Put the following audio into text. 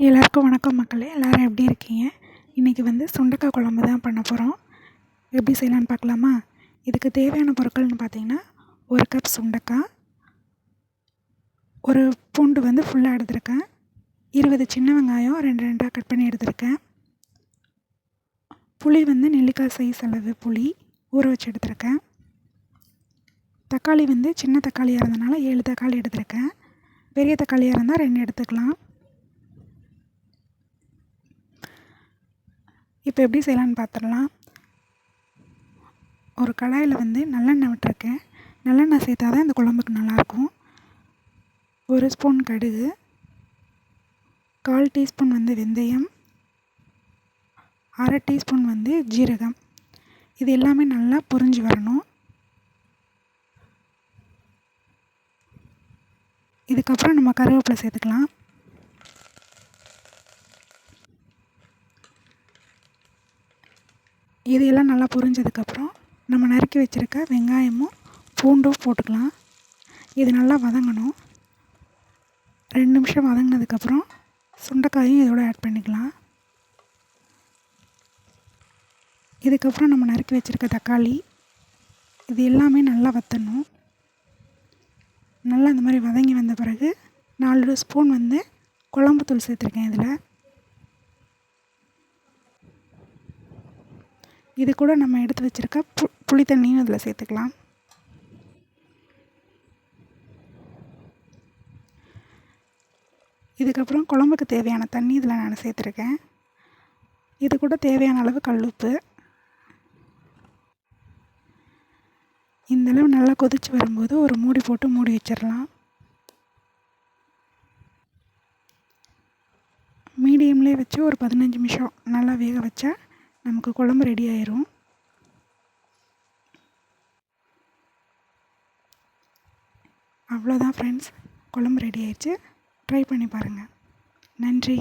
எல்லாருக்கும் வணக்கம் மக்களே. எல்லோரும் எப்படி இருக்கீங்க? இன்றைக்கி சுண்டக்காய் குழம்பு தான் பண்ண போகிறோம். எப்படி செய்யலான்னு பார்க்கலாமா? இதுக்கு தேவையான பொருட்கள்னு பார்த்திங்கன்னா, 1 கப் சுண்டக்காய், ஒரு பூண்டு ஃபுல்லாக எடுத்திருக்கேன், 20 சின்ன வெங்காயம் 2 கட் பண்ணி எடுத்திருக்கேன், புளி நெல்லிக்காய் சைஸ் அளவு புளி ஊற வச்சு எடுத்திருக்கேன், தக்காளி சின்ன தக்காளியாக இருந்தனால 7 தக்காளி எடுத்திருக்கேன், பெரிய தக்காளியாக இருந்தால் 2 எடுத்துக்கலாம். இப்போ எப்படி செய்யலான்னு பார்த்துடலாம். ஒரு கடாயில் நல்லெண்ணெய் விட்டுருக்கேன். நல்லெண்ணெய் சேர்த்தா தான் இந்த குழம்புக்கு நல்லாயிருக்கும். 1 ஸ்பூன் கடுகு, 1/4 டீஸ்பூன் வெந்தயம், 1/2 டீஸ்பூன் ஜீரகம். இது எல்லாமே நல்லா பொரிஞ்சு வரணும். இதுக்கப்புறம் நம்ம கருவேப்பிலை சேர்த்துக்கலாம். இது எல்லாம் நல்லா பொரிஞ்சதுக்கப்புறம் நம்ம நறுக்கி வச்சுருக்க வெங்காயமும் பூண்டும் போட்டுக்கலாம். இது நல்லா வதங்கணும். 2 நிமிஷம் வதங்கினதுக்கப்புறம் சுண்டைக்காயும் இதோட ஆட் பண்ணிக்கலாம். இதுக்கப்புறம் நம்ம நறுக்கி வச்சுருக்க தக்காளி, இது எல்லாமே நல்லா வற்றணும். நல்லா இந்த மாதிரி வதங்கி வந்த பிறகு 4 ஸ்பூன் குழம்புத்தூள் சேர்த்துருக்கேன். இது கூட நம்ம எடுத்து வச்சுருக்க புளி தண்ணியும் இதில் சேர்த்துக்கலாம். இதுக்கப்புறம் குழம்புக்கு தேவையான தண்ணி இதில் நான் சேர்த்துருக்கேன். இது கூட தேவையான அளவு கல்லுப்பு. இந்தளவு நல்லா கொதித்து வரும்போது ஒரு மூடி போட்டு மூடி வச்சிடலாம். மீடியம்லேயே வச்சு ஒரு 15 நிமிஷம் நல்லா வேக வச்சா நமக்கு குழம்பு ரெடி ஆயிரும். அவ்வளோதான் ஃப்ரெண்ட்ஸ், குழம்பு ரெடி ஆயிடுச்சு. ட்ரை பண்ணி பாருங்கள். நன்றி.